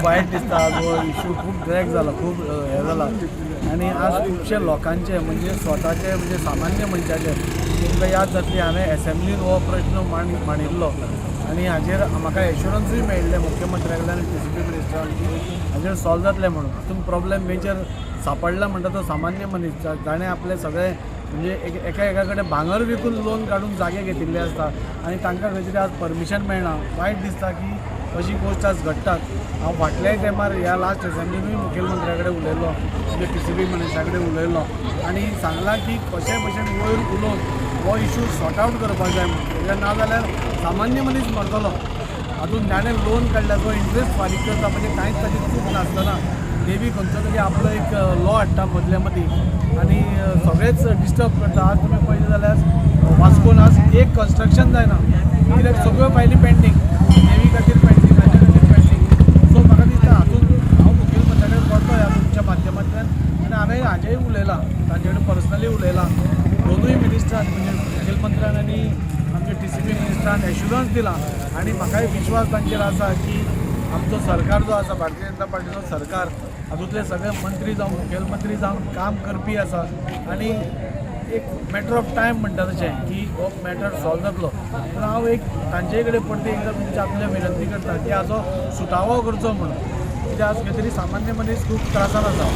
खूब वायट दिसता हो इशू खूब ड्रॅग जाला खूब हें जाला आनी आज खुबशे लोकांचे म्हणजे स्वताचे म्हणजे सामान्य मनशाचे तुमकां याद जातली हांवें एसेंब्लीन हो प्रश्न मांडिल्लो आनी हाजेर म्हाका एश्युरन्सूय मेळिल्लें मुख्यमंत्र्या कडल्यान आनी PCB मिनिस्टरान की हाजेर सॉल्व जातलें म्हणून हातून प्रॉब्लेम मेजर सापडला म्हणटा तो सामान्य मनीस जाणें आपले सगळे म्हणजे एका कडेन भांगर विकून लोन काढून जागे घेतिल्ले आसता आनी तांकां खंय तरी आज परमिशन मेळना वायट दिसता की अशी गोश्ट आज घडटात हांव फाटल्याय टायमार ह्या लास्ट एसेंब्लीनूय मुखेलमंत्र्या कडेन उलयलो म्हणजे PCB मिनिस्टरा कडेन उलयलो आनी सांगलां की कशे भशेन वयर उलोवन हो इशू सॉर्ट आवट करपाक जाय म्हणून नाजाल्यार सामान्य मनीस मरतलो हातून जाणें लोन काडल्याचो इंट्रस्ट फारीक करता म्हणजे कांयच ताची चूक नासतना देवी खंयचो तरी आपलो एक लॉ हाडटा मदल्या मदीं आनी सगळेच डिस्टर्ब करता आज तुमी पळयलें जाल्यार वास्कोन आज एक कन्स्ट्रक्शन जायना कित्याक सगळ्यो फायली पेंडींग देवी खातीर पेंडींग हाजे खातीर पेंडींग सो म्हाका दिसता हातून हांव मुखेलमंत्र्या कडेन करतो ह्या तुमच्या माध्यमांतल्यान आनी हांवें हाजेंय उलयलां तांचे कडेन पर्सनली उलयलां दोनूय मिनिस्टरान म्हणजे मुखेलमंत्र्यान आनी आमचे PCB मिनिस्टरान एश्युरन्स दिला आनी म्हाकाय विश्वास तांचेर आसा की आमचो सरकार जो आसा भारतीय जनता पार्टीचो सरकार हातूंतले सगळे मंत्री जावं मुखेलमंत्री जावन काम करपी आसा आनी एक मॅटर ऑफ टायम म्हणटा तशें की हो मॅटर सॉल्व जातलो पूण हांव एक तांचे कडेन परती एकदां तुमच्या आपल्या विनंती करता की हाचो सुटावो करचो म्हणून कित्याक आज खंय तरी सामान्य मनीस खूब त्रासान आसा